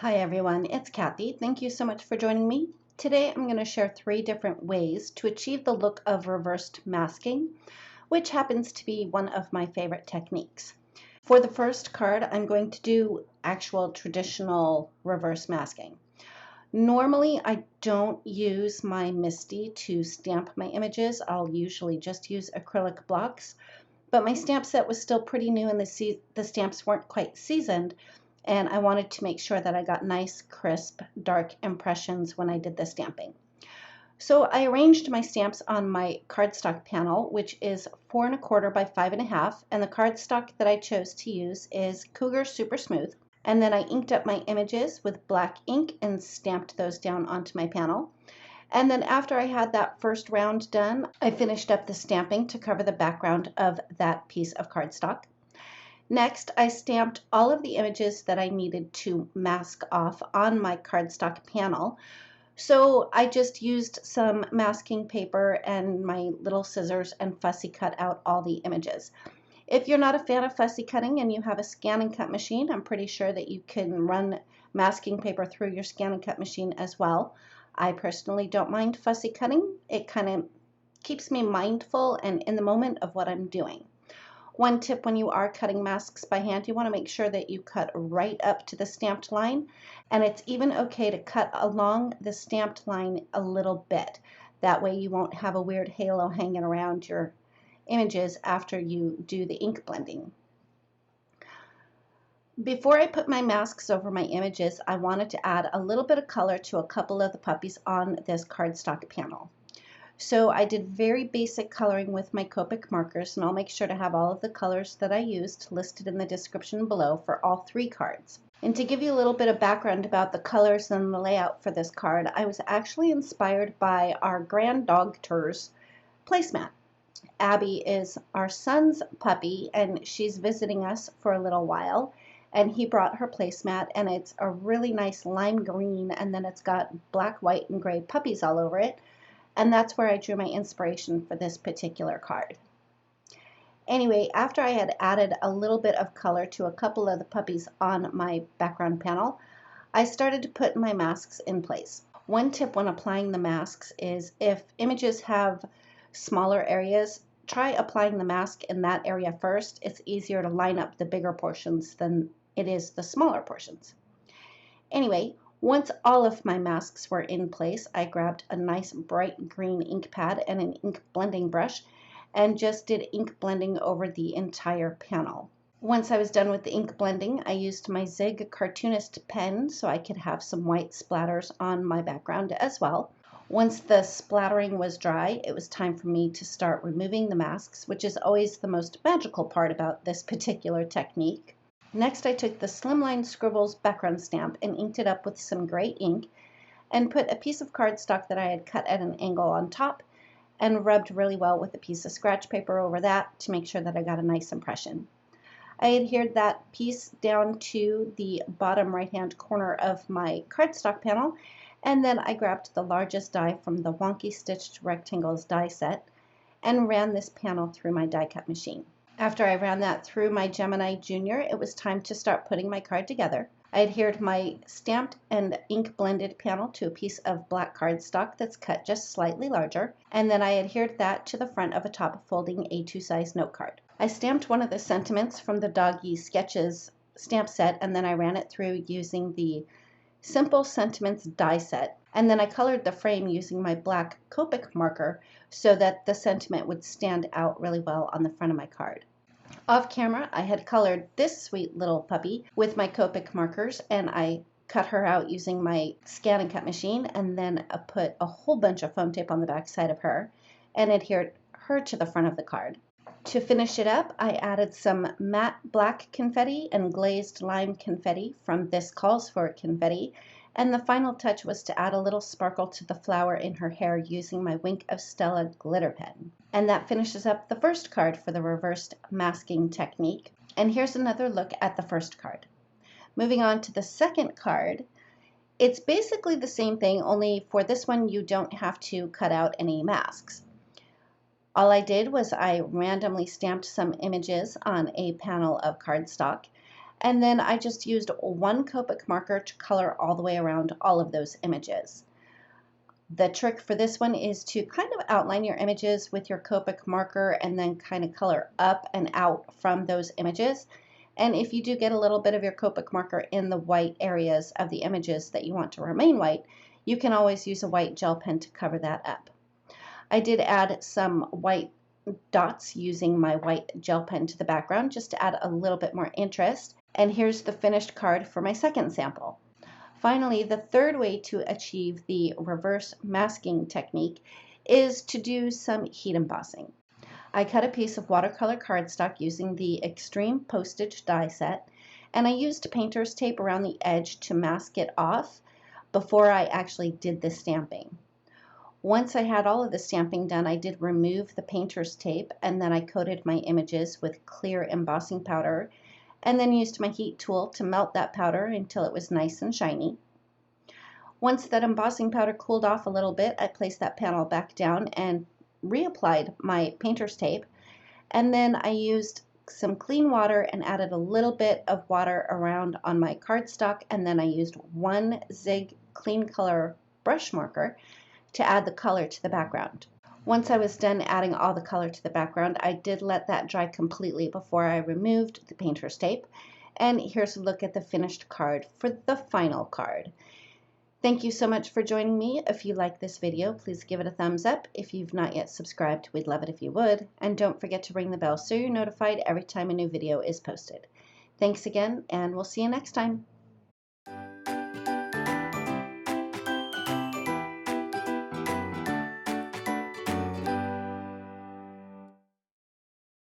Hi everyone, it's Kathy. Thank you so much for joining me. Today I'm going to share 3 different ways to achieve the look of reversed masking, which happens to be one of my favorite techniques. For the first card, I'm going to do actual traditional reverse masking. Normally I don't use my MISTI to stamp my images. I'll usually just use acrylic blocks, but my stamp set was still pretty new and the stamps weren't quite seasoned, and I wanted to make sure that I got nice, crisp, dark impressions when I did the stamping. So I arranged my stamps on my cardstock panel, which is 4 1/4 by 5 1/2, and the cardstock that I chose to use is Cougar Super Smooth. And then I inked up my images with black ink and stamped those down onto my panel. And then after I had that first round done, I finished up the stamping to cover the background of that piece of cardstock. Next, I stamped all of the images that I needed to mask off on my cardstock panel. So I just used some masking paper and my little scissors and fussy cut out all the images. If you're not a fan of fussy cutting and you have a scan and cut machine, I'm pretty sure that you can run masking paper through your scan and cut machine as well. I personally don't mind fussy cutting. It kind of keeps me mindful and in the moment of what I'm doing. One tip when you are cutting masks by hand, you want to make sure that you cut right up to the stamped line, and it's even okay to cut along the stamped line a little bit. That way you won't have a weird halo hanging around your images after you do the ink blending. Before I put my masks over my images, I wanted to add a little bit of color to a couple of the puppies on this cardstock panel. So I did very basic coloring with my Copic markers, and I'll make sure to have all of the colors that I used listed in the description below for all 3 cards. And to give you a little bit of background about the colors and the layout for this card, I was actually inspired by our grand dog tour's placemat. Abby is our son's puppy, and she's visiting us for a little while, and he brought her placemat, and it's a really nice lime green, and then it's got black, white, and gray puppies all over it. And that's where I drew my inspiration for this particular card. Anyway, after I had added a little bit of color to a couple of the puppies on my background panel, I started to put my masks in place. One tip when applying the masks is if images have smaller areas, try applying the mask in that area first. It's easier to line up the bigger portions than it is the smaller portions. Anyway, once all of my masks were in place, I grabbed a nice bright green ink pad and an ink blending brush and just did ink blending over the entire panel. Once I was done with the ink blending, I used my Zig Cartoonist pen so I could have some white splatters on my background as well. Once the splattering was dry, it was time for me to start removing the masks, which is always the most magical part about this particular technique. Next, I took the Slimline Scribbles background stamp and inked it up with some gray ink and put a piece of cardstock that I had cut at an angle on top and rubbed really well with a piece of scratch paper over that to make sure that I got a nice impression. I adhered that piece down to the bottom right-hand corner of my cardstock panel, and then I grabbed the largest die from the Wonky Stitched Rectangles die set and ran this panel through my die cut machine. After I ran that through my Gemini Junior, it was time to start putting my card together. I adhered my stamped and ink blended panel to a piece of black cardstock that's cut just slightly larger, and then I adhered that to the front of a top folding A2 size note card. I stamped one of the sentiments from the Doggy Sketches stamp set, and then I ran it through using the Simple Sentiments die set, and then I colored the frame using my black Copic marker so that the sentiment would stand out really well on the front of my card. Off camera, I had colored this sweet little puppy with my Copic markers, and I cut her out using my scan and cut machine, and then I put a whole bunch of foam tape on the back side of her and adhered her to the front of the card. To finish it up, I added some matte black confetti and glazed lime confetti from This Calls For It confetti, and the final touch was to add a little sparkle to the flower in her hair using my Wink of Stella glitter pen. And that finishes up the first card for the reversed masking technique. And here's another look at the first card. Moving on to the second card, it's basically the same thing, only for this one you don't have to cut out any masks. All I did was I randomly stamped some images on a panel of cardstock, And then I just used one Copic marker to color all the way around all of those images. The trick for this one is to kind of outline your images with your Copic marker and then kind of color up and out from those images. And if you do get a little bit of your Copic marker in the white areas of the images that you want to remain white, you can always use a white gel pen to cover that up. I did add some white dots using my white gel pen to the background just to add a little bit more interest. And here's the finished card for my second sample. Finally, the third way to achieve the reverse masking technique is to do some heat embossing. I cut a piece of watercolor cardstock using the Extreme Postage die set, and I used painter's tape around the edge to mask it off before I actually did the stamping. Once I had all of the stamping done, I did remove the painter's tape, and then I coated my images with clear embossing powder and then used my heat tool to melt that powder until it was nice and shiny. Once that embossing powder cooled off a little bit, I placed that panel back down and reapplied my painter's tape, and then I used some clean water and added a little bit of water around on my cardstock, and then I used one Zig Clean Color brush marker to add the color to the background. Once I was done adding all the color to the background, I did let that dry completely before I removed the painter's tape. And here's a look at the finished card for the final card. Thank you so much for joining me. If you like this video, please give it a thumbs up. If you've not yet subscribed, we'd love it if you would. And don't forget to ring the bell so you're notified every time a new video is posted. Thanks again, and we'll see you next time.